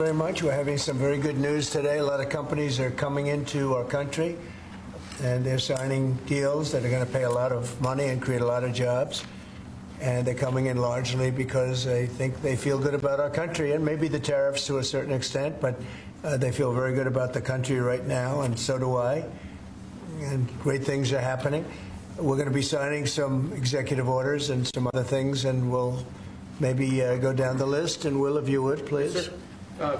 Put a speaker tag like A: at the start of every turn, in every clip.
A: Very much. We're having some very good news today. A lot of companies are coming into our country, and they're signing deals that are going to pay a lot of money and create a lot of jobs. And they're coming in largely because they think they feel good about our country, and maybe the tariffs to a certain extent, but they feel very good about the country right now, and so do I. And great things are happening. We're going to be signing some executive orders and some other things, and we'll maybe go down the list. And Will, if you would, please.
B: Yes,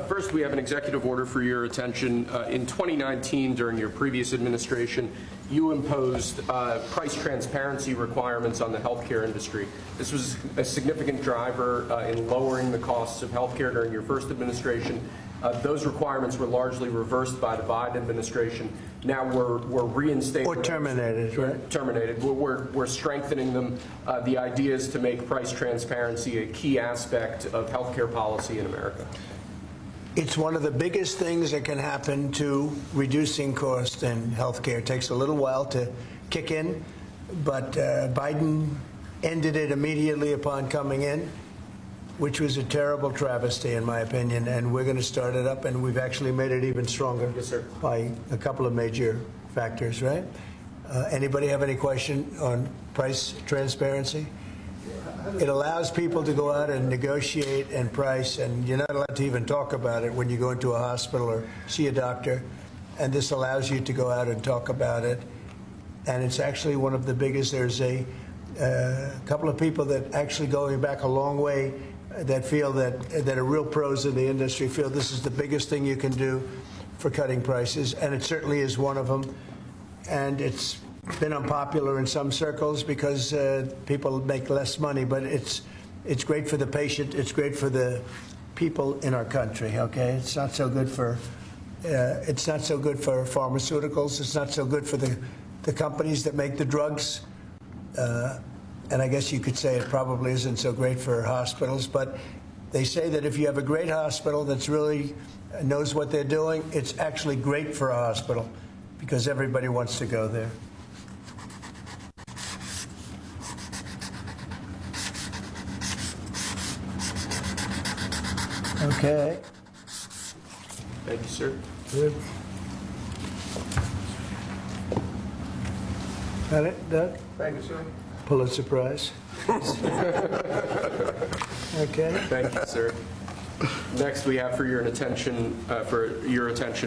B: first, we have an executive order for your attention. In 2019, during your previous administration, you imposed price transparency requirements on the healthcare industry. This was a significant driver in lowering the costs of healthcare during your first administration. Those requirements were largely reversed by the Biden administration. Now we're reinstating
A: or terminated, right?
B: Terminated. We're strengthening them. The idea is to make price transparency a key aspect of healthcare policy in America.
A: It's one of the biggest things that can happen to reducing cost in healthcare. It takes a little while to kick in, but Biden ended it immediately upon coming in, which was a terrible travesty, in my opinion, and we're going to start it up, and we've actually made it even stronger.
B: Yes, sir.
A: By a couple of major factors, right? Anybody have any question on price transparency? It allows people to go out and negotiate and price, and you're not allowed to even talk about it when you go into a hospital or see a doctor, and this allows you to go out and talk about it, and it's actually one of the biggest. There's a couple of people that actually going back a long way that feel that are real pros in the industry feel this is the biggest thing you can do for cutting prices, and it certainly is one of them. And it's been unpopular in some circles because people make less money, but it's great for the patient. It's great for the people in our country. Okay, it's not so good for pharmaceuticals. It's not so good for the companies that make the drugs. And I guess you could say it probably isn't so great for hospitals, but they say that if you have a great hospital that's really knows what they're doing, it's actually great for a hospital because everybody wants to go there. Okay.
B: Thank you, sir.
A: Good. Got it, Doug?
B: Thank you, sir.
A: Pulitzer Prize. Okay.
B: Thank you, sir. Next, we have for your attention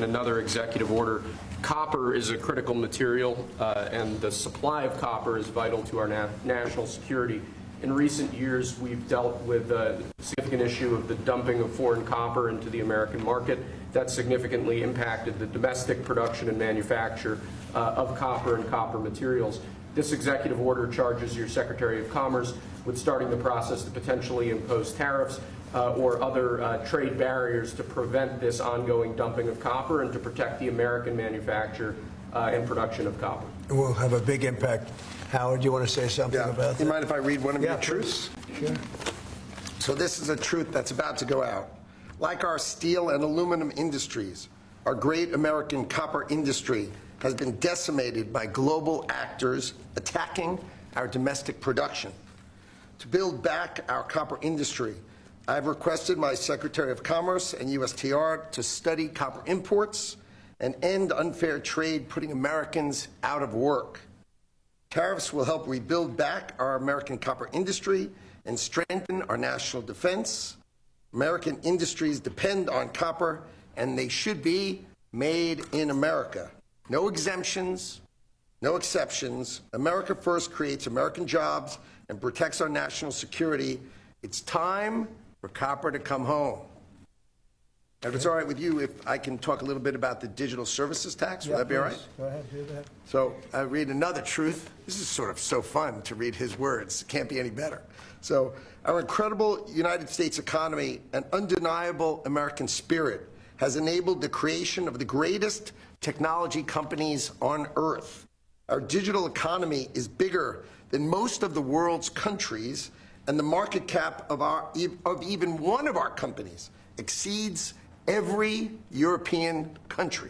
B: another executive order. Copper is a critical material, and the supply of copper is vital to our national security. In recent years, we've dealt with a significant issue of the dumping of foreign copper into the American market. That significantly impacted the domestic production and manufacture of copper and copper materials. This executive order charges your Secretary of Commerce with starting the process to potentially impose tariffs or other trade barriers to prevent this ongoing dumping of copper and to protect the American manufacture and production of copper.
A: It will have a big impact. Howard, do you want to say something about that?
C: Do you mind if I read one of your truths?
A: Sure.
C: So this is a truth that's about to go out. Like our steel and aluminum industries, our great American copper industry has been decimated by global actors attacking our domestic production. To build back our copper industry, I've requested my Secretary of Commerce and USTR to study copper imports and end unfair trade putting Americans out of work. Tariffs will help rebuild back our American copper industry and strengthen our national defense. American industries depend on copper, and they should be made in America. No exemptions, no exceptions. America first creates American jobs and protects our national security. It's time for copper to come home. If it's all right with you, if I can talk a little bit about the digital services tax, would that be all right?
A: Go ahead, do that.
C: So I read another truth. This is sort of so fun to read his words. It can't be any better. So our incredible United States economy and undeniable American spirit has enabled the creation of the greatest technology companies on earth. Our digital economy is bigger than most of the world's countries, and the market cap of even one of our companies exceeds every European country.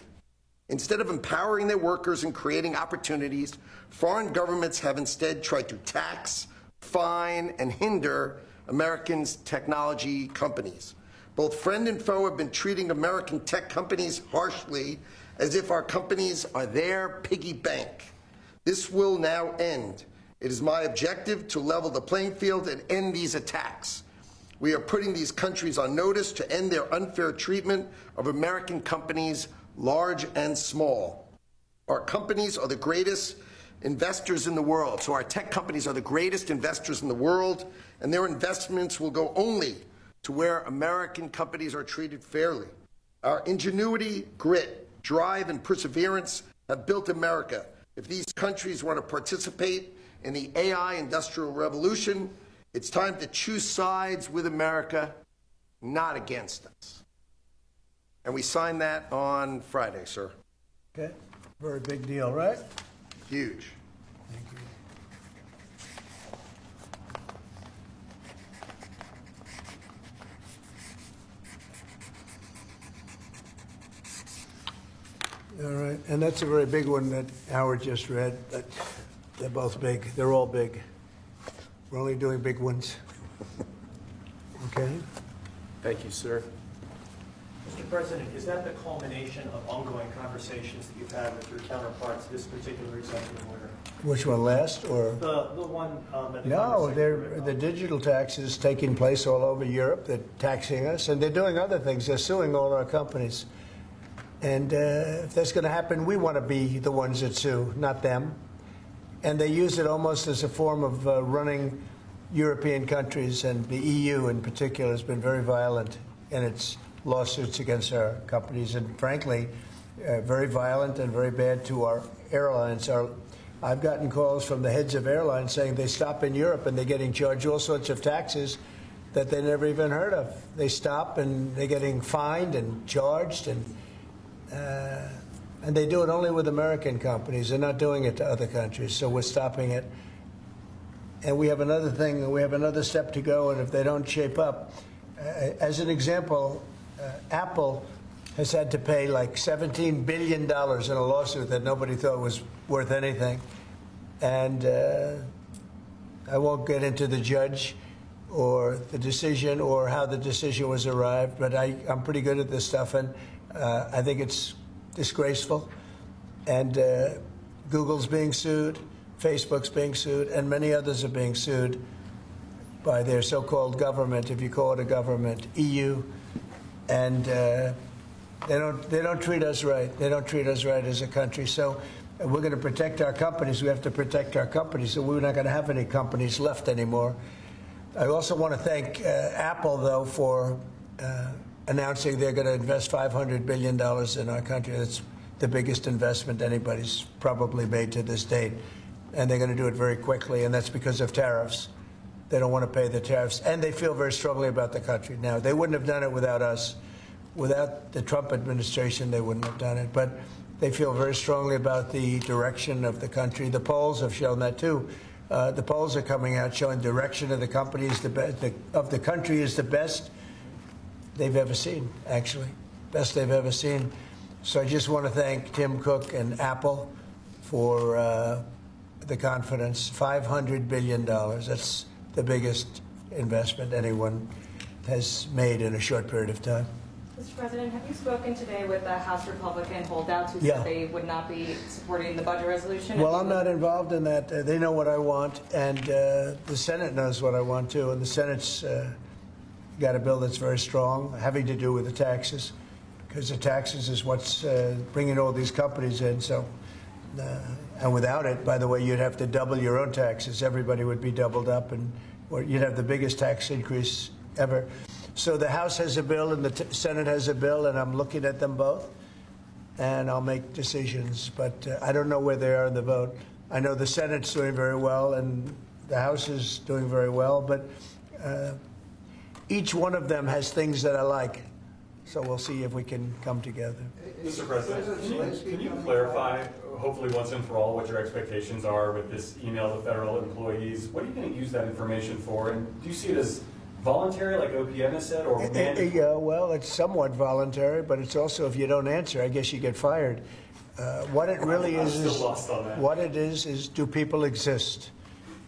C: Instead of empowering their workers and creating opportunities, foreign governments have instead tried to tax, fine, and hinder Americans' technology companies. Both friend and foe have been treating American tech companies harshly, as if our companies are their piggy bank. This will now end. It is my objective to level the playing field and end these attacks. We are putting these countries on notice to end their unfair treatment of American companies, large and small. Our companies are the greatest investors in the world. So our tech companies are the greatest investors in the world, and their investments will go only to where American companies are treated fairly. Our ingenuity, grit, drive, and perseverance have built America. If these countries want to participate in the AI industrial revolution, it's time to choose sides with America, not against us. And we signed that on Friday, sir.
A: Okay, very big deal, right?
C: Huge.
A: Thank you. All right, and that's a very big one that Howard just read. But they're both big. They're all big. We're only doing big ones. Okay.
B: Thank you, sir.
D: Mr. President, is that the culmination of ongoing conversations that you've had with your counterparts, this particular executive order?
A: Which one, last or?
D: The one at the
A: No,
D: conversation.
A: the digital tax is taking place all over Europe. They're taxing us, and they're doing other things. They're suing all our companies. And if that's going to happen, we want to be the ones that sue, not them. And they use it almost as a form of running European countries, and the EU in particular has been very violent in its lawsuits against our companies, and frankly, very violent and very bad to our airlines. I've gotten calls from the heads of airlines saying they stop in Europe and they're getting charged all sorts of taxes that they never even heard of. They stop and they're getting fined and charged, and they do it only with American companies. They're not doing it to other countries, so we're stopping it. And we have another thing, we have another step to go, and if they don't shape up, as an example, Apple has had to pay like $17 billion in a lawsuit that nobody thought was worth anything. And I won't get into the judge or the decision or how the decision was arrived, but I'm pretty good at this stuff, and I think it's disgraceful. And Google's being sued, Facebook's being sued, and many others are being sued by their so-called government, if you call it a government, EU. And they don't treat us right. They don't treat us right as a country. So we're going to protect our companies. We have to protect our companies. So we're not going to have any companies left anymore. I also want to thank Apple, though, for announcing they're going to invest $500 billion in our country. That's the biggest investment anybody's probably made to this date. And they're going to do it very quickly, and that's because of tariffs. They don't want to pay the tariffs, and they feel very strongly about the country. Now, they wouldn't have done it without us. Without the Trump administration, they wouldn't have done it. But they feel very strongly about the direction of the country. The polls have shown that, too. The polls are coming out showing direction of the company is of the country is the best they've ever seen, actually. Best they've ever seen. So I just want to thank Tim Cook and Apple for the confidence. $500 billion. That's the biggest investment anyone has made in a short period of time.
E: Mr. President, have you spoken today with the House Republican holdouts who said they would not be supporting the budget resolution?
A: Well, I'm not involved in that. They know what I want, and the Senate knows what I want, too. And the Senate's got a bill that's very strong, having to do with the taxes, because the taxes is what's bringing all these companies in. So, and without it, by the way, you'd have to double your own taxes. Everybody would be doubled up, and you'd have the biggest tax increase ever. So the House has a bill and the Senate has a bill, and I'm looking at them both, and I'll make decisions. But I don't know where they are in the vote. I know the Senate's doing very well, and the House is doing very well, but each one of them has things that I like. So we'll see if we can come together.
F: Mr. President, can you clarify, hopefully once and for all, what your expectations are with this email to federal employees? What are you going to use that information for? And do you see it as voluntary, like OPM has said, or mandatory?
A: Yeah, well, it's somewhat voluntary, but it's also, if you don't answer, I guess you get fired. What it really
F: I'm
A: is,
F: still lost on that.
A: What it is do people exist?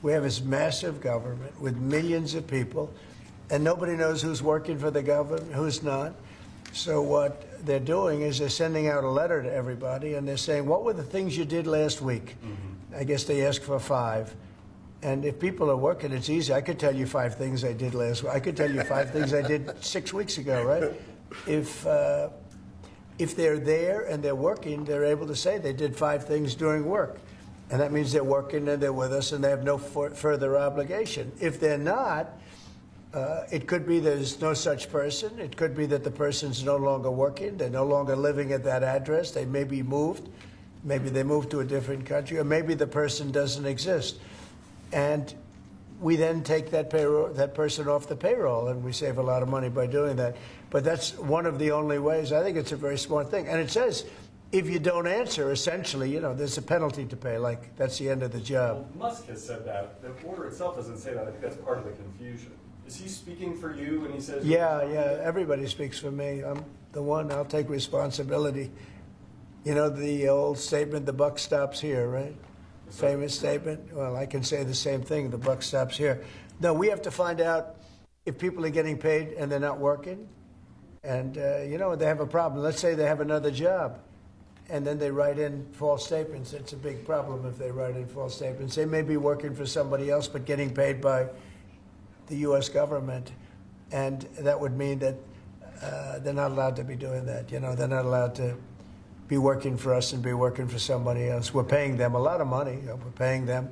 A: We have this massive government with millions of people, and nobody knows who's working for the government, who's not. So what they're doing is they're sending out a letter to everybody, and they're saying, what were the things you did last week? I guess they ask for 5. And if people are working, it's easy. I could tell you 5 things I did last week. I could tell you 5 things I did 6 weeks ago, right? If they're there and they're working, they're able to say they did 5 things during work. And that means they're working and they're with us and they have no further obligation. If they're not, it could be there's no such person. It could be that the person's no longer working. They're no longer living at that address. They may be moved. Maybe they moved to a different country, or maybe the person doesn't exist. And we then take that person off the payroll, and we save a lot of money by doing that. But that's one of the only ways. I think it's a very smart thing. And it says, if you don't answer, essentially, you know, there's a penalty to pay. Like, that's the end of the job.
F: Well, Musk has said that. The order itself doesn't say that. I think that's part of the confusion. Is he speaking for you when he says...
A: Yeah, everybody speaks for me. I'm the one. I'll take responsibility. You know the old statement, the buck stops here, right? Famous statement. Well, I can say the same thing, the buck stops here. No, we have to find out if people are getting paid and they're not working. And, you know, they have a problem. Let's say they have another job, and then they write in false statements. It's a big problem if they write in false statements. They may be working for somebody else but getting paid by the U.S. government, and that would mean that they're not allowed to be doing that. You know, they're not allowed to be working for us and be working for somebody else. We're paying them a lot of money. You know, we're paying them.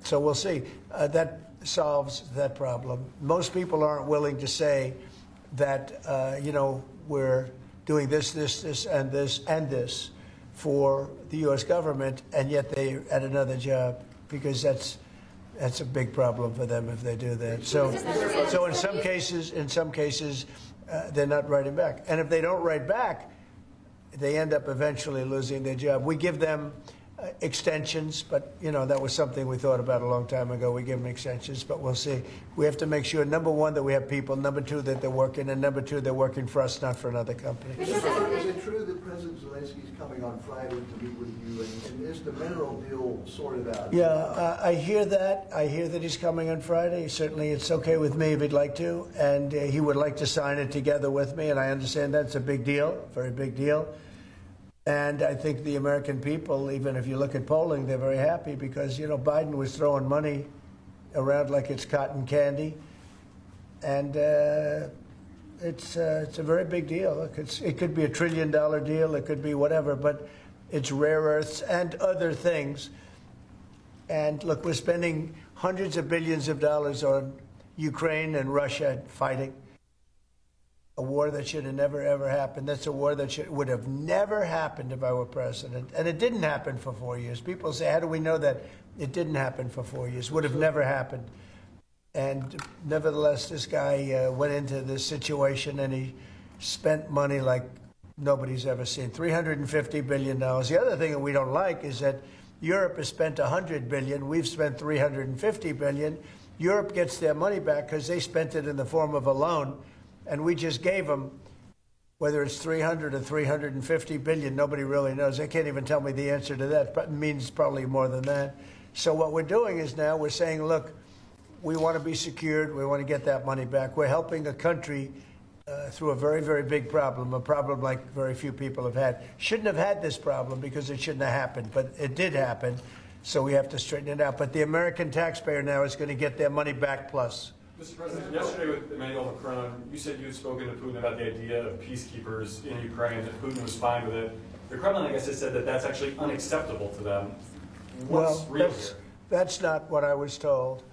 A: So we'll see. That solves that problem. Most people aren't willing to say that, you know, we're doing this, and this for the U.S. government, and yet they're at another job, because that's a big problem for them if they do that. So in some cases, they're not writing back. And if they don't write back, they end up eventually losing their job. We give them extensions, but, you know, that was something we thought about a long time ago. We give them extensions, but we'll see. We have to make sure, number one, that we have people, number two, that they're working, and number two, they're working for us, not for another company.
G: Is it true that President Zelensky is coming on Friday to meet with you, and is the mineral deal sorted out?
A: Yeah, I hear that. I hear that he's coming on Friday. Certainly, it's okay with me if he'd like to, and he would like to sign it together with me, and I understand that's a big deal, very big deal. And I think the American people, even if you look at polling, they're very happy because, you know, Biden was throwing money around like it's cotton candy. And it's a very big deal. Look, it could be $1 trillion deal. It could be whatever, but it's rare earths and other things. And look, we're spending hundreds of billions of dollars on Ukraine and Russia fighting. A war that should have never, ever happened. That's a war that would have never happened if I were president. And it didn't happen for 4 years. People say, how do we know that? It didn't happen for 4 years. Would have never happened. And nevertheless, this guy went into this situation and he spent money like nobody's ever seen. $350 billion. The other thing that we don't like is that Europe has spent $100 billion. We've spent $350 billion. Europe gets their money back because they spent it in the form of a loan. And we just gave them, whether it's 300 or 350 billion, nobody really knows. They can't even tell me the answer to that, but it means probably more than that. So what we're doing is now we're saying, look, we want to be secured. We want to get that money back. We're helping a country through a very, very big problem, a problem like very few people have had. Shouldn't have had this problem because it shouldn't have happened, but it did happen. So we have to straighten it out. But the American taxpayer now is going to get their money back plus.
F: Mr. President, yesterday with Emmanuel Macron, you said you had spoken to Putin about the idea of peacekeepers in Ukraine, that Putin was fine with it. The Kremlin, I guess, has said that that's actually unacceptable to them. What's real here?
A: That's not what I was told.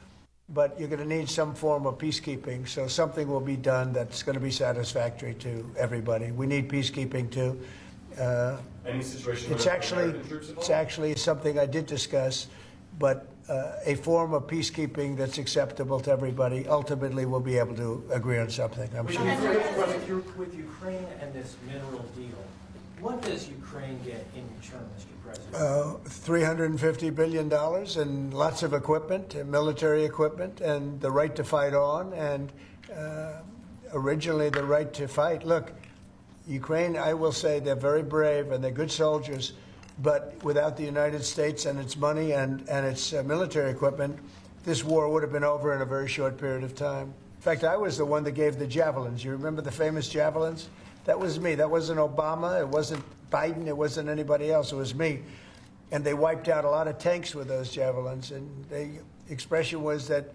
A: But you're going to need some form of peacekeeping, so something will be done that's going to be satisfactory to everybody. We need peacekeeping too.
F: Any situation
A: it's actually something I did discuss, but a form of peacekeeping that's acceptable to everybody. Ultimately, we'll be able to agree on something, I'm sure.
D: With Ukraine and this mineral deal, what does Ukraine get in return, Mr. President?
A: $350 billion and lots of equipment, and military equipment, and the right to fight on, and originally the right to fight. Look, Ukraine, I will say, they're very brave and they're good soldiers, but without the United States and its money and its military equipment, this war would have been over in a very short period of time. fact, I was the one that gave the javelins. You remember the famous javelins? That was me. That wasn't Obama. It wasn't Biden. It wasn't anybody else. It was me. And they wiped out a lot of tanks with those javelins. And the expression was that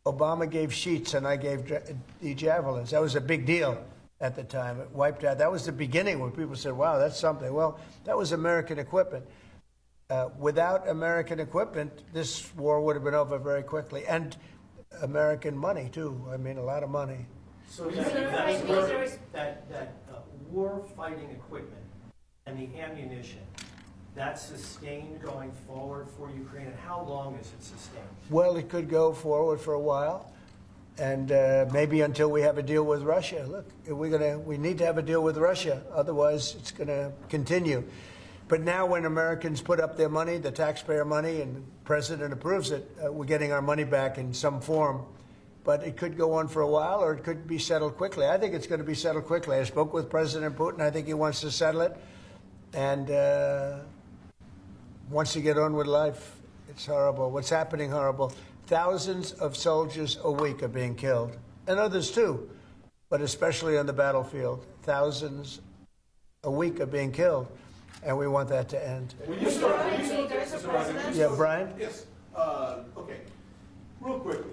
A: Obama gave sheets and I gave the javelins. That was a big deal at the time. It wiped out. That was the beginning when people said, wow, that's something. Well, that was American equipment. Without American equipment, this war would have been over very quickly. And American money, too. I mean, a lot of money.
D: So that war-fighting equipment and the ammunition, that's sustained going forward for Ukraine, and how long is it sustained?
A: Well, it could go forward for a while, and maybe until we have a deal with Russia. Look, we need to have a deal with Russia, otherwise it's going to continue. But now when Americans put up their money, the taxpayer money, and the president approves it, we're getting our money back in some form. But it could go on for a while, or it could be settled quickly. I think it's going to be settled quickly. I spoke with President Putin. I think he wants to settle it and wants to get on with life. It's horrible. What's happening horrible. Thousands of soldiers a week are being killed, and others too, but especially on the battlefield. Thousands a week are being killed, and we want that to end. Yeah, Brian?
H: Yes. Okay. Real quickly,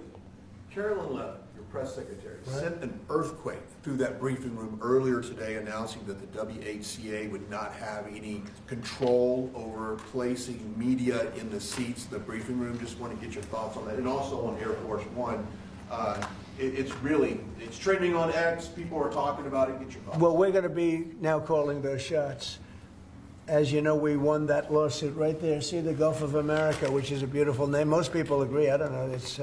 H: Carolyn Levitt, your press secretary, sent an earthquake through that briefing room earlier today announcing that the WHCA would not have any control over placing media in the seats of the briefing room. Just want to get your thoughts on that. And also on Air Force One. It's trending on X. People are talking about it. Get your thoughts.
A: Well, we're going to be now calling those shots. As you know, we won that lawsuit right there. See the Gulf of America, which is a beautiful name. Most people agree. I don't know. It's,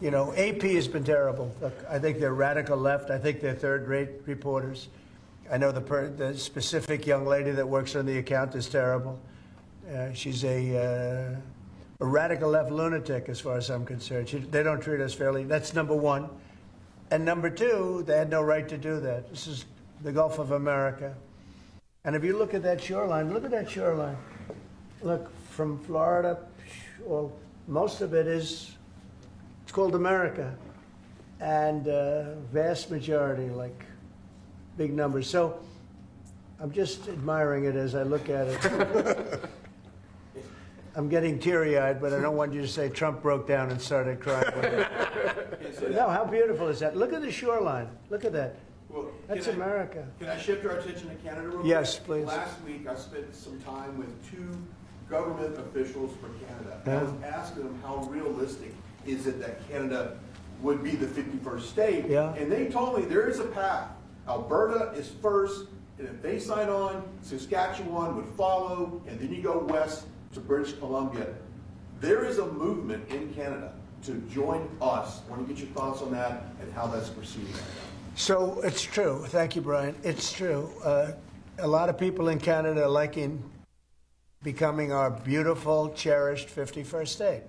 A: you know, AP has been terrible. Look, I think they're radical left. I think they're third-rate reporters. I know the specific young lady that works on the account is terrible. She's a radical left lunatic, as far as I'm concerned. They don't treat us fairly. That's number one. And number two, they had no right to do that. This is the Gulf of America. And if you look at that shoreline, look at that shoreline. Look, from Florida, well, most of it is, it's called America. And vast majority, like big numbers. So I'm just admiring it as I look at it. I'm getting teary-eyed, but I don't want you to say Trump broke down and started crying. No, how beautiful is that? Look at the shoreline. Look at that.
H: Well,
A: That's America.
H: Can I shift our attention to Canada real quick?
A: Yes, please.
H: Last week, I spent some time with two government officials from Canada.
A: Yeah.
H: I was asking them how realistic is it that Canada would be the 51st state.
A: Yeah.
H: And they told me there is a path. Alberta is first, and if they sign on, Saskatchewan would follow, and then you go west to British Columbia. There is a movement in Canada to join us. I want to get your thoughts on that and how that's proceeding right now.
A: So it's true. Thank you, Brian. It's true. A lot of people in Canada are liking becoming our beautiful, cherished 51st state.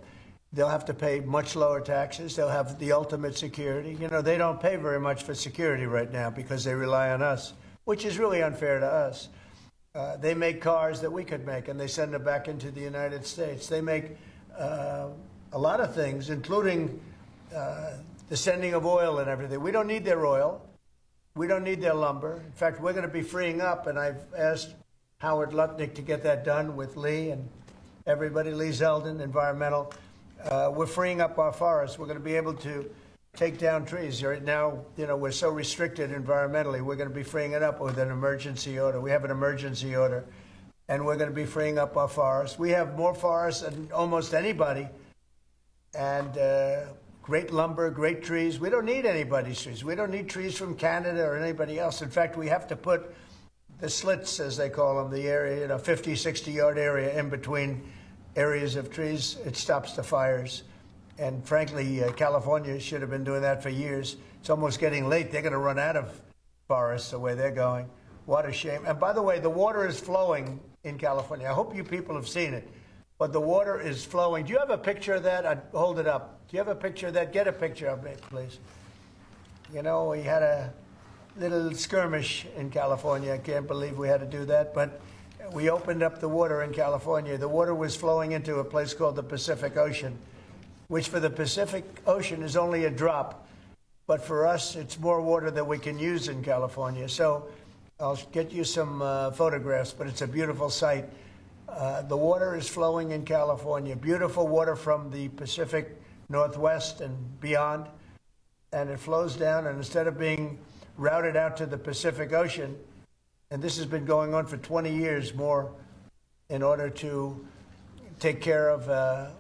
A: They'll have to pay much lower taxes. They'll have the ultimate security. You know, they don't pay very much for security right now because they rely on us, which is really unfair to us. They make cars that we could make, and they send them back into the United States. They make a lot of things, including the sending of oil and everything. We don't need their oil. We don't need their lumber. In fact, we're going to be freeing up, and I've asked Howard Lutnick to get that done with Lee and everybody, Lee Zeldin, environmental. We're freeing up our forests. We're going to be able to take down trees. Right now, you know, we're so restricted environmentally. We're going to be freeing it up with an emergency order. We have an emergency order, and we're going to be freeing up our forests. We have more forests than almost anybody, and great lumber, great trees. We don't need anybody's trees. We don't need trees from Canada or anybody else. In fact, we have to put the slits, as they call them, the area, you know, 50, 60-yard area in between areas of trees. It stops the fires. And frankly, California should have been doing that for years. It's almost getting late. They're going to run out of forests the way they're going. What a shame. And by the way, the water is flowing in California. I hope you people have seen it. But the water is flowing. Do you have a picture of that? I'd hold it up. Do you have a picture of that? Get a picture of it, please. You know, we had a little skirmish in California. I can't believe we had to do that. But we opened up the water in California. The water was flowing into a place called the Pacific Ocean, which for the Pacific Ocean is only a drop. but for us, it's more water than we can use in California. So I'll get you some photographs, but it's a beautiful sight. The water is flowing in California, beautiful water from the Pacific Northwest and beyond, and it flows down, and instead of being routed out to the Pacific Ocean, and this has been going on for 20 years more in order to take care of a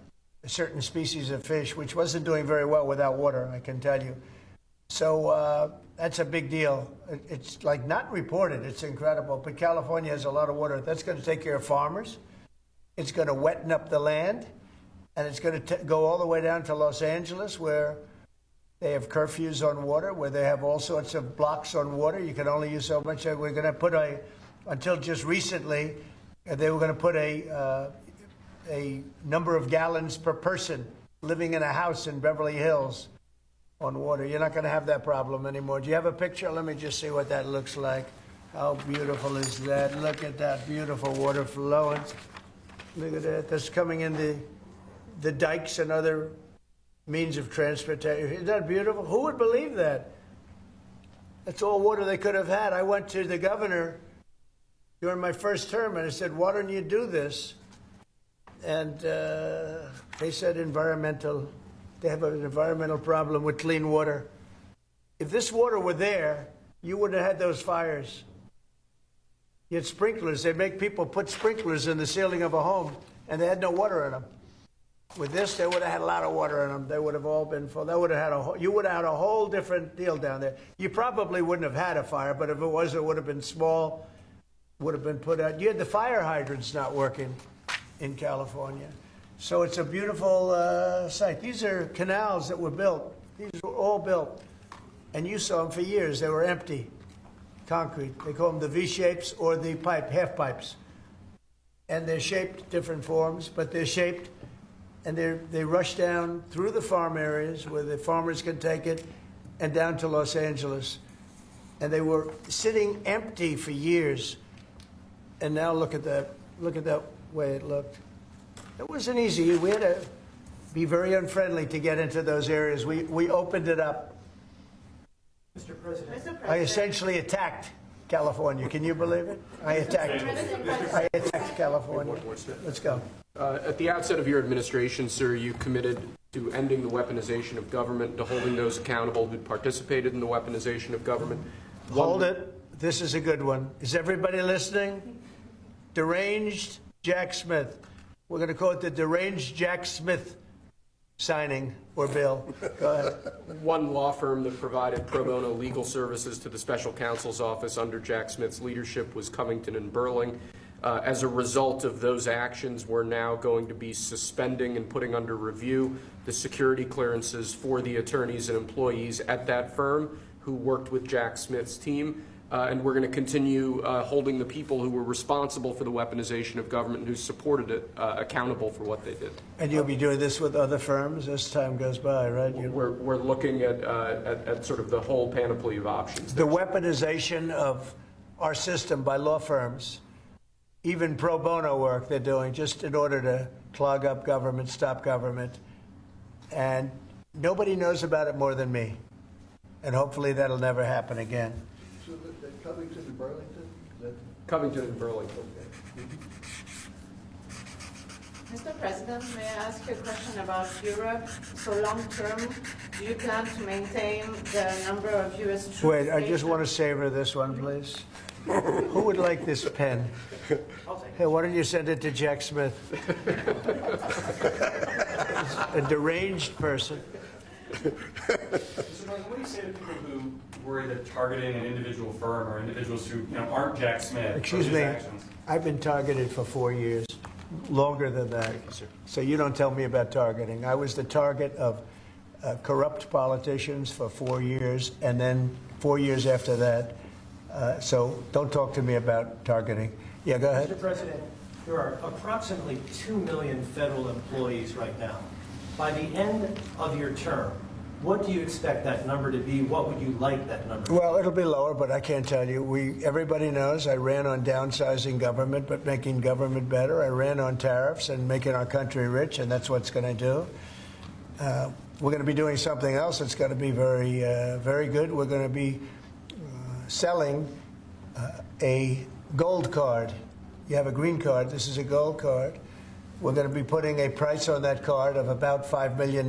A: certain species of fish, which wasn't doing very well without water, I can tell you. So that's a big deal. It's like not reported. It's incredible. But California has a lot of water. That's going to take care of farmers. It's going to wetten up the land. And it's going to go all the way down to Los Angeles, where they have curfews on water, where they have all sorts of blocks on water. You can only use so much. We're going to put until just recently, they were going to put a number of gallons per person living in a house in Beverly Hills on water. You're not going to have that problem anymore. Do you have a picture? Let me just see what that looks like. How beautiful is that? Look at that beautiful water flowing. Look at that. That's coming in the dikes and other means of transportation. Isn't that beautiful? Who would believe that? That's all water they could have had. I went to the governor during my first term and I said, why don't you do this? And they said they have an environmental problem with clean water. If this water were there, you wouldn't have had those fires. You had sprinklers. They make people put sprinklers in the ceiling of a home, and they had no water in them. With this, they would have had a lot of water in them. They would have all been full. They would have had you would have had a whole different deal down there. You probably wouldn't have had a fire, but if it was, it would have been small, would have been put out. You had the fire hydrants not working in California. So it's a beautiful site. These are canals that were built. These were all built. And you saw them for years. They were empty, concrete. They call them the V-shapes or the half pipes. And they're shaped different forms, but they're shaped, and they rush down through the farm areas where the farmers can take it and down to Los Angeles. And they were sitting empty for years. And now look at that way it looked. It wasn't easy. We had to be very unfriendly to get into those areas. We opened it up.
D: Mr. President.
A: I essentially attacked California. Can you believe it? I attacked California. Let's go.
B: At the outset of your administration, sir, you committed to ending the weaponization of government, to holding those accountable who participated in the weaponization of government.
A: Hold it. This is a good one. Is everybody listening? Deranged Jack Smith. We're going to call it the Deranged Jack Smith signing or bill. Go ahead.
B: One law firm that provided pro bono legal services to the special counsel's office under Jack Smith's leadership was Covington and Burling. As a result of those actions, we're now going to be suspending and putting under review the security clearances for the attorneys and employees at that firm who worked with Jack Smith's team. And we're going to continue holding the people who were responsible for the weaponization of government and who supported it accountable for what they did.
A: And you'll be doing this with other firms as time goes by, right?
B: We're looking at sort of the whole panoply of options.
A: The weaponization of our system by law firms, even pro bono work they're doing just in order to clog up government, stop government. And nobody knows about it more than me. And hopefully that'll never happen again.
G: So that Covington and Burlington?
B: Covington and Burlington.
I: Mr. President, may I ask you a question about Europe? So long term, do you plan to maintain the number of U.S. troops?
A: Wait, I just want to savor this one, please. Who would like this pen? Hey, why don't you send it to Jack Smith? A deranged person.
F: Mr. President, what do you say to people who worry that targeting an individual firm or individuals who aren't Jack Smith?
A: Excuse me, I've been targeted for 4 years, longer than that. So you don't tell me about targeting. I was the target of corrupt politicians for 4 years, and then 4 years after that. So don't talk to me about targeting. Yeah, go ahead.
D: Mr. President, there are approximately 2 million federal employees right now. By the end of your term, what do you expect that number to be? What would you like that number to be?
A: Well, it'll be lower, but I can't tell you. Everybody knows I ran on downsizing government, but making government better. I ran on tariffs and making our country rich, and that's what's going to do. we're going to be doing something else that's going to be very, very good. We're going to be selling a gold card. You have a green card. This is a gold card. We're going to be putting a price on that card of about $5 million,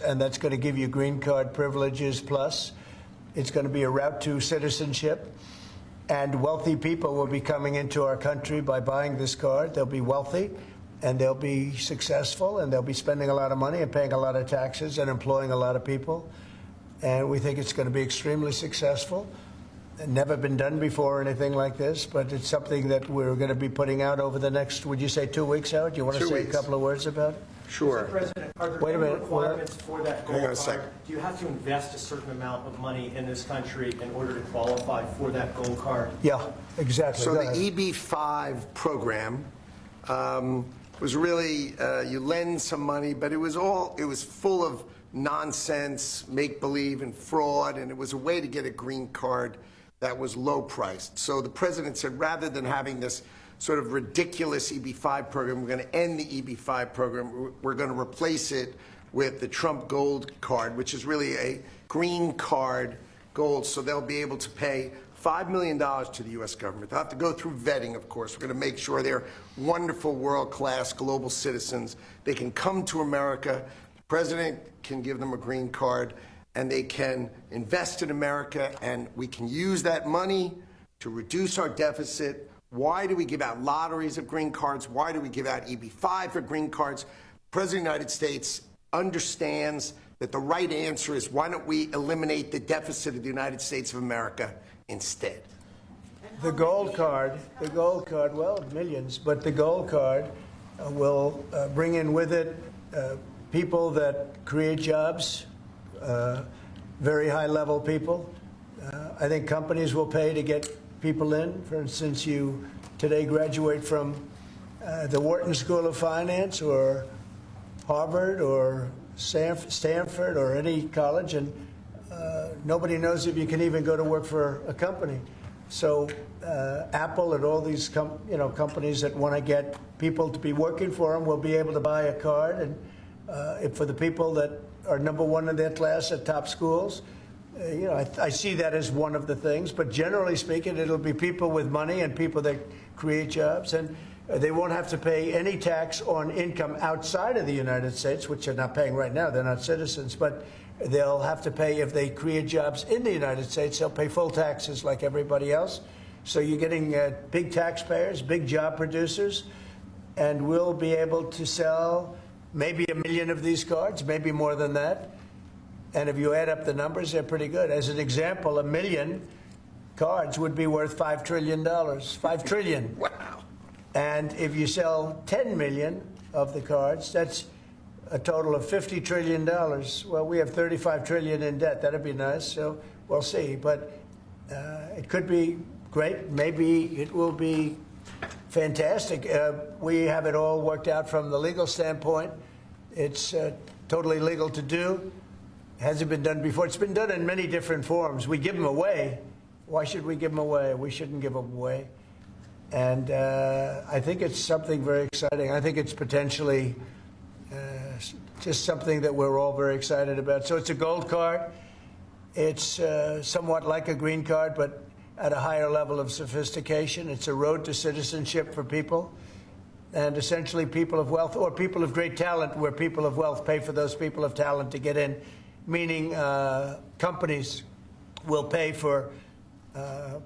A: and that's going to give you green card privileges plus. It's going to be a route to citizenship, and wealthy people will be coming into our country by buying this card. They'll be wealthy, and they'll be successful, and they'll be spending a lot of money and paying a lot of taxes and employing a lot of people. And we think it's going to be extremely successful. Never been done before or anything like this, but it's something that we're going to be putting out over the next, would you say 2 weeks, Howard? Do you want to say a couple of words about it?
C: Sure.
D: Mr. President, are there
A: Wait a
D: any
A: minute.
D: requirements for that gold
C: Hang on a
D: card?
C: second.
D: Do you have to invest a certain amount of money in this country in order to qualify for that gold card?
A: Yeah, exactly.
C: So
A: Go
C: the
A: ahead.
C: EB-5 program was really, you lend some money, but it was full of nonsense, make-believe, and fraud, and it was a way to get a green card that was low-priced. So the president said, rather than having this sort of ridiculous EB-5 program, we're going to end the EB-5 program. We're going to replace it with the Trump Gold Card, which is really a green card gold. So they'll be able to pay $5 million to the U.S. government. They'll have to go through vetting, of course. We're going to make sure they're wonderful, world-class global citizens. They can come to America. The president can give them a green card, and they can invest in America, and we can use that money to reduce our deficit. Why do we give out lotteries of green cards? Why do we give out EB-5 for green cards? The President of the United States understands that the right answer is, why don't we eliminate the deficit of the United States of America instead?
A: The gold card, well, millions, but the gold card will bring in with it people that create jobs, very high-level people. I think companies will pay to get people in. For instance, you today graduate from the Wharton School of Finance or Harvard or Stanford or any college, and nobody knows if you can even go to work for a company. So Apple and all these companies that want to get people to be working for them will be able to buy a card, and for the people that are number one in their class at top schools, I see that as one of the things. But generally speaking, it'll be people with money and people that create jobs, and they won't have to pay any tax on income outside of the United States, which they're not paying right now. They're not citizens, but they'll have to pay if they create jobs in the United States. They'll pay full taxes like everybody else. So you're getting big taxpayers, big job producers, and we'll be able to sell maybe 1 million of these cards, maybe more than that. And if you add up the numbers, they're pretty good. As an example, 1 million cards would be worth $5 trillion. $5 trillion.
C: Wow.
A: And if you sell 10 million of the cards, that's a total of $50 trillion. Well, we have $35 trillion in debt. That'd be nice. So we'll see. But it could be great. Maybe it will be fantastic. We have it all worked out from the legal standpoint. It's totally legal to do. Hasn't been done before. It's been done in many different forms. We give them away. Why should we give them away? We shouldn't give them away. And I think it's something very exciting. I think it's potentially just something that we're all very excited about. So it's a gold card. It's somewhat like a green card, but at a higher level of sophistication. It's a road to citizenship for people. And essentially people of wealth or people of great talent, where people of wealth pay for those people of talent to get in, meaning companies will pay for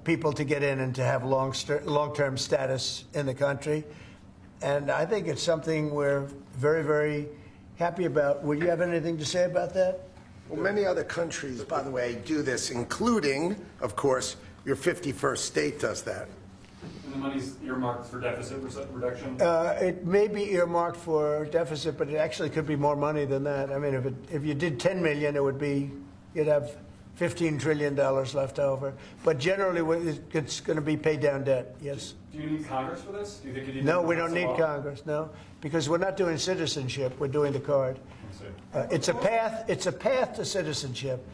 A: people to get in and to have long-term status in the country. And I think it's something we're very, very happy about. Would you have anything to say about that?
C: Well, many other countries, by the way, do this, including, of course, your 51st state does that.
F: And the money's earmarked for deficit reduction?
A: It may be earmarked for deficit, but it actually could be more money than that. I mean, if you did 10 million, you'd have $15 trillion left over. But generally, it's going to be paid down debt, yes.
F: Do you need Congress for this? Do you think you need
A: No,
F: to
A: we
F: pass
A: don't
F: a
A: need
F: law?
A: Congress, no, because we're not doing citizenship, we're doing the card. It's a path to citizenship,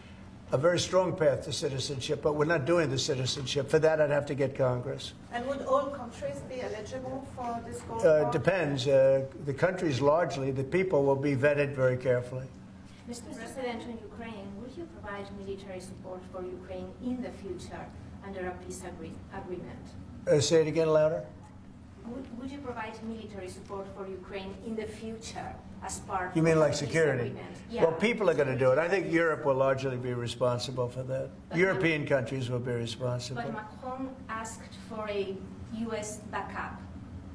A: a very strong path to citizenship, but we're not doing the citizenship. For that, I'd have to get Congress.
I: And would all countries be eligible for this gold card?
A: Depends. The countries largely, the people will be vetted very carefully.
J: Mr. President, on Ukraine, would you provide military support for Ukraine in the future under a peace agreement?
A: Say it again louder.
J: Would you provide military support for Ukraine in the future as part
A: You mean
J: of
A: like
J: a peace
A: security?
J: agreement? Yeah.
A: Well, people are going to do it. I think Europe will largely be responsible for that. European countries will be responsible.
J: But Macron asked for a U.S. backup.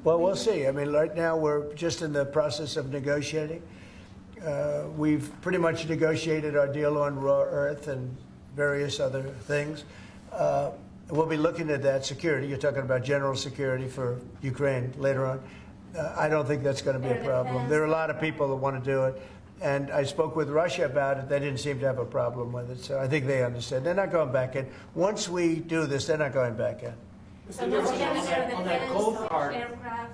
A: Well, we'll see. I mean, right now we're just in the process of negotiating. We've pretty much negotiated our deal on raw earth and various other things. We'll be looking at that security. You're talking about general security for Ukraine later on. I don't think that's going to be a problem. There are a lot of people that want to do it. And I spoke with Russia about it. They didn't seem to have a problem with it. So I think they understand. They're not going back in. Once we do this, they're not going back in.
J: So no air
D: On that gold
J: defense,
D: card.
J: aircraft.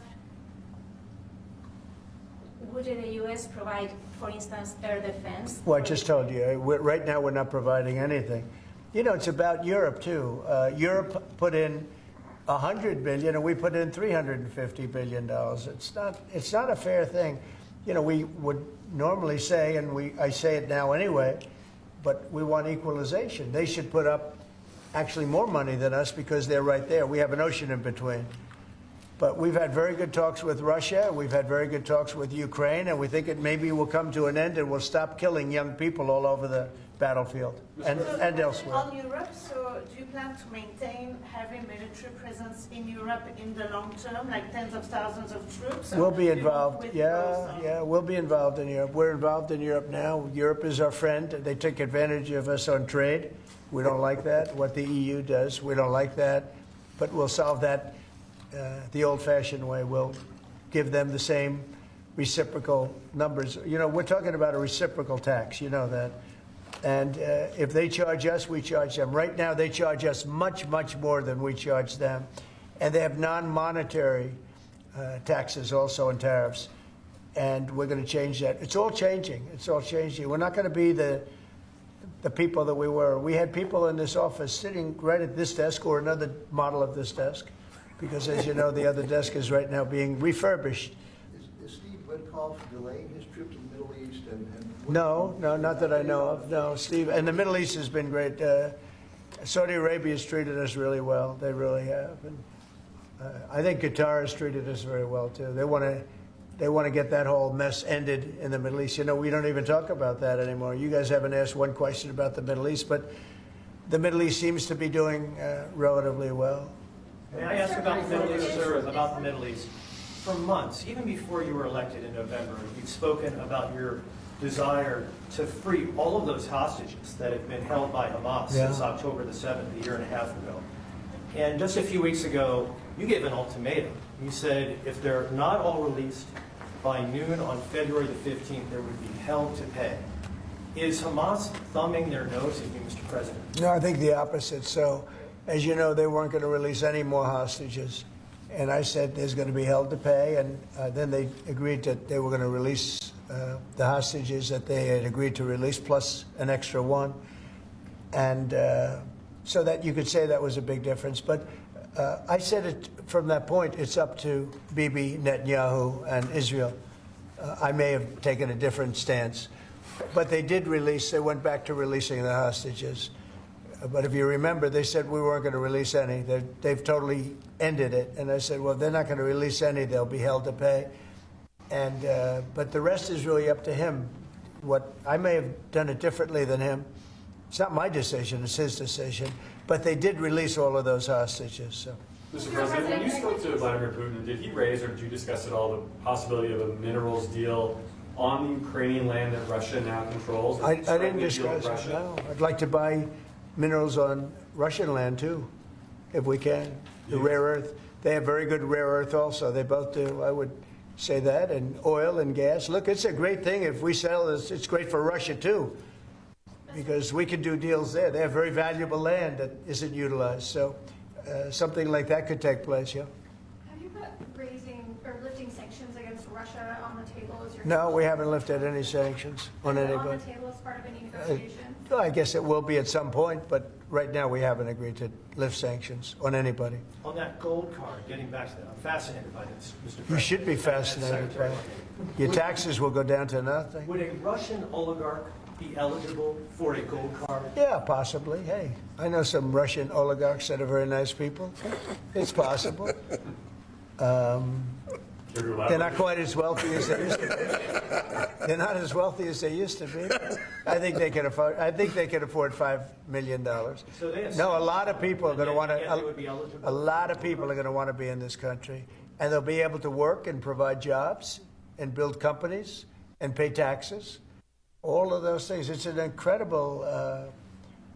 J: Would the U.S. provide, for instance, air defense?
A: Well, I just told you, right now we're not providing anything. You know, it's about Europe, too. Europe put in $100 billion, and we put in $350 billion. It's not a fair thing. You know, we would normally say, and I say it now anyway, but we want equalization. They should put up actually more money than us because they're right there. We have an ocean in between. But we've had very good talks with Russia. We've had very good talks with Ukraine, and we think it maybe will come to an end and we'll stop killing young people all over the battlefield and elsewhere.
I: On Europe, so do you plan to maintain heavy military presence in Europe in the long term, like tens of thousands of troops?
A: We'll be
I: or
A: involved.
I: with
A: Yeah,
I: those,
A: yeah, we'll be involved in Europe. We're involved in Europe now. Europe is our friend. They take advantage of us on trade. We don't like that. What the EU does, we don't like that. But we'll solve that the old-fashioned way. We'll give them the same reciprocal numbers. You know, we're talking about a reciprocal tax. You know that. And if they charge us, we charge them. Right now, they charge us much, much more than we charge them. And they have non-monetary taxes also and tariffs. And we're going to change that. It's all changing. It's all changing. We're not going to be the people that we were. We had people in this office sitting right at this desk or another model of this desk. Because, as you know, the other desk is right now being refurbished.
G: Is Steve Witkoff delaying his trip to the Middle East?
A: No, not that I know of. No, Steve. And the Middle East has been great. Saudi Arabia has treated us really well. They really have. And I think Qatar has treated us very well, too. They want to get that whole mess ended in the Middle East. You know, we don't even talk about that anymore. You guys haven't asked one question about the Middle East, but the Middle East seems to be doing relatively well.
D: May I ask about the Middle East, sir, about the Middle East? For months, even before you were elected in November, you've spoken about your desire to free all of those hostages that have been held by Hamas since October the 7th, a year and a half ago. And just a few weeks ago, you gave an ultimatum. You said if they're not all released by noon on February the 15th, there would be hell to pay. Is Hamas thumbing their nose at you, Mr. President?
A: No, I think the opposite. So, as you know, they weren't going to release any more hostages. And I said there's going to be hell to pay. And then they agreed that they were going to release the hostages that they had agreed to release, plus an extra one. And so that you could say that was a big difference. But I said it from that point, it's up to Bibi Netanyahu and Israel. I may have taken a different stance. But they did release, they went back to releasing the hostages. But if you remember, they said we weren't going to release any. They've totally ended it. And I said, well, they're not going to release any. They'll be held to pay. And but the rest is really up to him. What I may have done it differently than him. It's not my decision. It's his decision. But they did release all of those hostages. So.
F: Mr. President, when you spoke to Vladimir Putin, did he raise or did you discuss at all the possibility of a minerals deal on the Ukrainian land that Russia now controls?
A: I didn't discuss it, no. I'd like to buy minerals on Russian land, too, if we can. The rare earth. They have very good rare earth also. They both do. I would say that. And oil and gas. Look, it's a great thing. If we sell this, it's great for Russia, too, because we can do deals there. They have very valuable land that isn't utilized. So something like that could take place, yeah.
K: Have you put raising or lifting sanctions against Russia on the table as your
A: No, we haven't lifted any sanctions on anybody.
K: on the table as part of any negotiation?
A: I guess it will be at some point, but right now we haven't agreed to lift sanctions on anybody.
D: On that gold card, getting back to that, I'm fascinated by this, Mr. President.
A: You should be fascinated by it. Your taxes will go down to nothing.
D: Would a Russian oligarch be eligible for a gold card?
A: Yeah, possibly. Hey, I know some Russian oligarchs that are very nice people. It's possible. They're not quite as wealthy as they used to be. They're not as wealthy as they used to be. I think they can afford. I think they can afford $5 million.
D: So they have
A: No, a lot of people are going to want
D: they would be eligible.
A: to. A lot of people are going to want to be in this country, and they'll be able to work and provide jobs and build companies and pay taxes. All of those things. It's an incredible.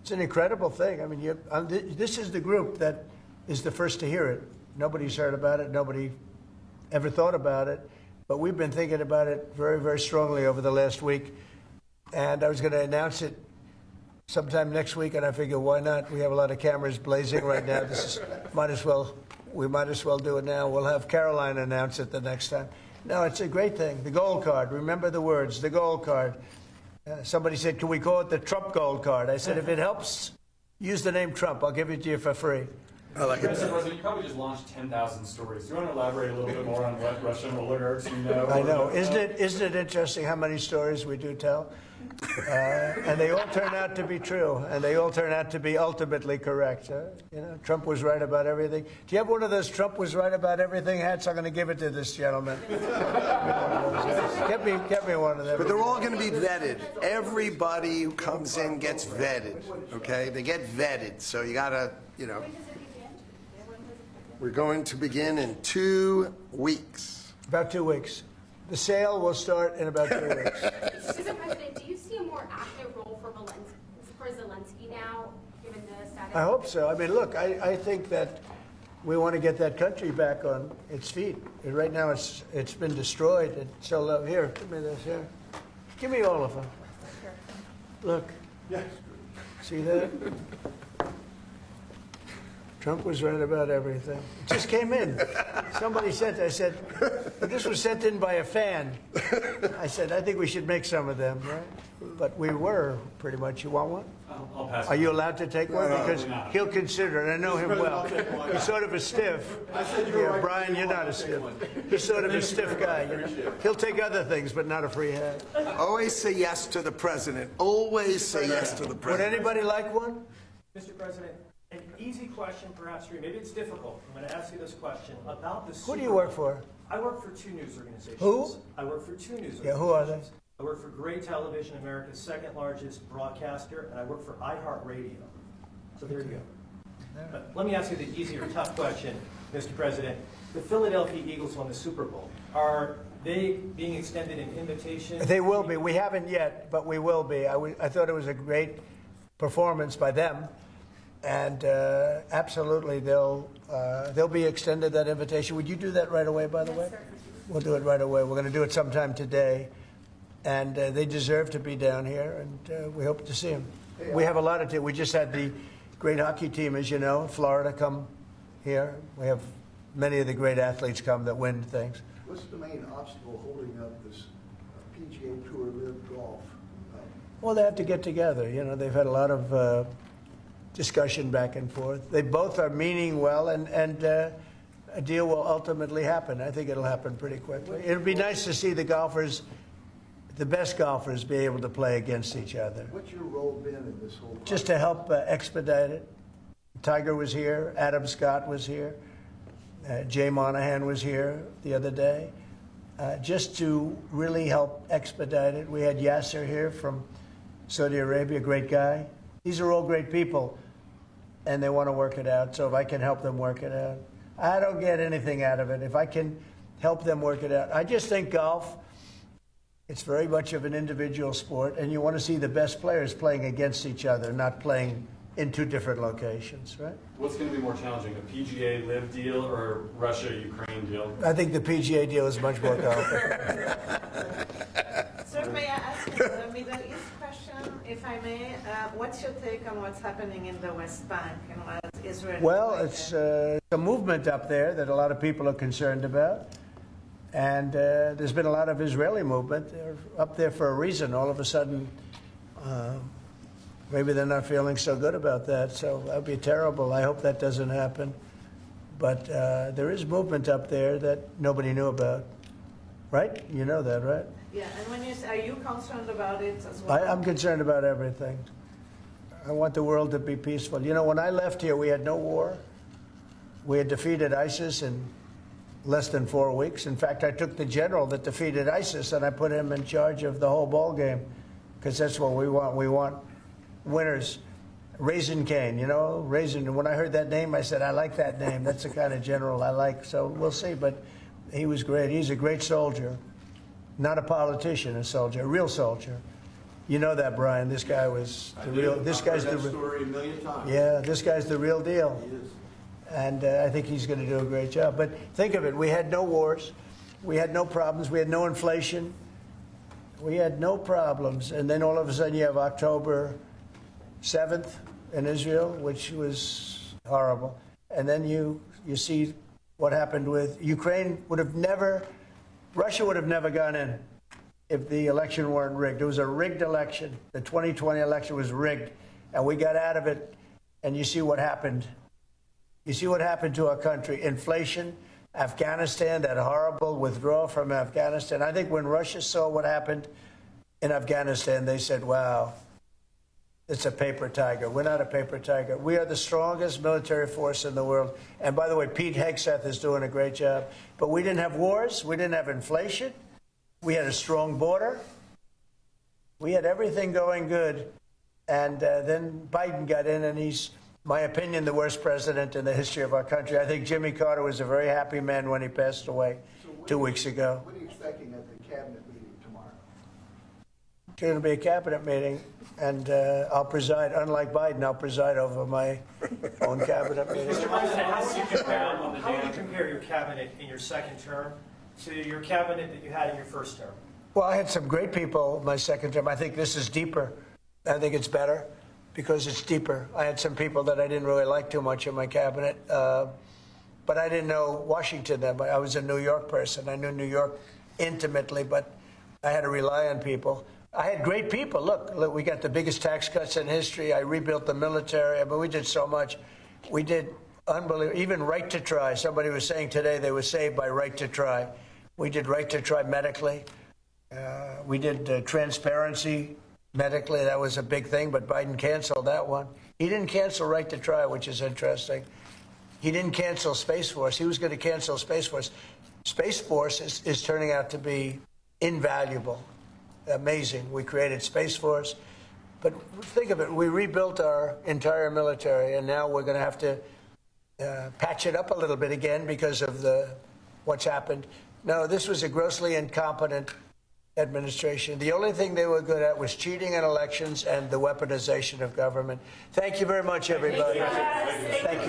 A: It's an incredible thing. I mean, this is the group that is the first to hear it. Nobody's heard about it. Nobody ever thought about it, but we've been thinking about it very, very strongly over the last week. And I was going to announce it sometime next week, and I figured, why not? We have a lot of cameras blazing right now. We might as well do it now. We'll have Caroline announce it the next time. No, it's a great thing. The gold card. Remember the words, the gold card. Somebody said, can we call it the Trump gold card? I said, if it helps, use the name Trump. I'll give it to you for free.
C: I like it.
F: Mr. President, you probably just launched 10,000 stories. Do you want to elaborate a little bit more on what Russian oligarchs you know?
A: I know. Isn't it interesting how many stories we do tell? And they all turn out to be true, and they all turn out to be ultimately correct. You know, Trump was right about everything. Do you have one of those Trump was right about everything hats? I'm going to give it to this gentleman. Get me one of them.
C: But they're all going to be vetted. Everybody who comes in gets vetted, okay? They get vetted, so you got to, you know. We're going to begin in 2 weeks.
A: About 2 weeks. The sale will start in about 2 weeks.
K: Mr. President, do you see a more active role for Zelensky now, given the status?
A: I hope so. I mean, look, I think that we want to get that country back on its feet. And right now, it's been destroyed. And so, here, give me this here. Give me all of them. Look.
H: Yes.
A: See that? Trump was right about everything. It just came in. Somebody sent, I said, this was sent in by a fan. I said, I think we should make some of them, right? But we were, pretty much. You want one?
F: I'll pass.
A: Are you allowed to take one? Because
F: not.
A: he'll consider it. I know him well. He's sort of a stiff. Yeah, Brian, you're not a stiff. He's sort of a stiff guy. You know? He'll take other things, but not a free hat.
C: Always say yes to the president. Always say yes to the
A: Would
C: president.
A: anybody like one?
D: Mr. President, an easy question perhaps for you. Maybe it's difficult. I'm going to ask you this question about the
A: Who do you work for?
D: I work for 2 news organizations.
A: Who?
D: I work for 2 news organizations.
A: Yeah, who are they?
D: I work for Gray Television, America's second largest broadcaster, and I work for iHeartRadio. So there you go. But let me ask you the easier, tough question, Mr. President. The Philadelphia Eagles won the Super Bowl. Are they being extended an invitation?
A: They will be. We haven't yet, but we will be. I thought it was a great performance by them, and absolutely they'll be extended that invitation. Would you do that right away, by the way? We'll do it right away. We're going to do it sometime today. And they deserve to be down here, and we hope to see them. We have a lot of teams. We just had the great hockey team, as you know, Florida come here. We have many of the great athletes come that win things.
G: What's the main obstacle holding up this PGA Tour Live Golf?
A: Well, they have to get together. You know, they've had a lot of discussion back and forth. They both are meaning well, and a deal will ultimately happen. I think it'll happen pretty quickly. It'll be nice to see the golfers, the best golfers, be able to play against each other.
G: What's your role been in this whole process?
A: Just to help expedite it. Tiger was here. Adam Scott was here. Jay Monahan was here the other day. Just to really help expedite it. We had Yasser here from Saudi Arabia, great guy. These are all great people, and they want to work it out. So if I can help them work it out, I don't get anything out of it. If I can help them work it out. I just think golf, it's very much of an individual sport, and you want to see the best players playing against each other, not playing in 2 different locations, right?
F: What's going to be more challenging, a PGA Live deal or Russia-Ukraine deal?
A: I think the PGA deal is much more complicated.
I: Sir, may I ask you the Middle East question, if I may? What's your take on what's happening in the West Bank and what Israel?
A: Well, it's a movement up there that a lot of people are concerned about. And there's been a lot of Israeli movement. They're up there for a reason. All of a sudden, maybe they're not feeling so good about that. So that would be terrible. I hope that doesn't happen. But there is movement up there that nobody knew about. right? You know that, right?
I: Yeah, and when you say, are you concerned about it as well?
A: I'm concerned about everything. I want the world to be peaceful. You know, when I left here, we had no war. We had defeated ISIS in less than 4 weeks. In fact, I took the general that defeated ISIS and I put him in charge of the whole ball game, because that's what we want. We want winners. Raisin Cane, you know, Raisin. And when I heard that name, I said, I like that name. That's the kind of general I like. So we'll see. But he was great. He's a great soldier. Not a politician, a soldier, a real soldier. You know that, Brian. This guy was the real. This guy's the
H: story a million times.
A: Yeah, this guy's the real deal.
H: He is.
A: And I think he's going to do a great job. But think of it. We had no wars. We had no problems. We had no inflation. We had no problems. And then all of a sudden you have October 7th in Israel, which was horrible. And then you see what happened with Ukraine. Russia would have never gone in if the election weren't rigged. It was a rigged election. The 2020 election was rigged, and we got out of it. And you see what happened. You see what happened to our country. Inflation, Afghanistan, that horrible withdrawal from Afghanistan. I think when Russia saw what happened in Afghanistan, they said, wow, it's a paper tiger. We're not a paper tiger. We are the strongest military force in the world. And by the way, Pete Hegseth is doing a great job. But we didn't have wars. We didn't have inflation. We had a strong border. We had everything going good. And then Biden got in, and he's, my opinion, the worst president in the history of our country. I think Jimmy Carter was a very happy man when he passed away 2 weeks ago.
G: What are you expecting at the cabinet meeting tomorrow?
A: It's going to be a cabinet meeting, and I'll preside. Unlike Biden, I'll preside over my own cabinet meeting.
D: Mr. President, how would you compare your cabinet in your second term to your cabinet that you had in your first term?
A: Well, I had some great people my second term. I think this is deeper. I think it's better because it's deeper. I had some people that I didn't really like too much in my cabinet, but I didn't know Washington then. I was a New York person. I knew New York intimately, but I had to rely on people. I had great people. Look, we got the biggest tax cuts in history. I rebuilt the military. I mean, we did so much. We did unbelievable. Even right to try. Somebody was saying today they were saved by right to try. We did right to try medically. We did transparency medically. That was a big thing, but Biden canceled that one. He didn't cancel right to try, which is interesting. He didn't cancel Space Force. He was going to cancel Space Force. Space Force is turning out to be invaluable. Amazing. We created Space Force. But think of it. We rebuilt our entire military, and now we're going to have to patch it up a little bit again because of what's happened. No, this was a grossly incompetent administration. The only thing they were good at was cheating in elections and the weaponization of government. Thank you very much, everybody. Thank you.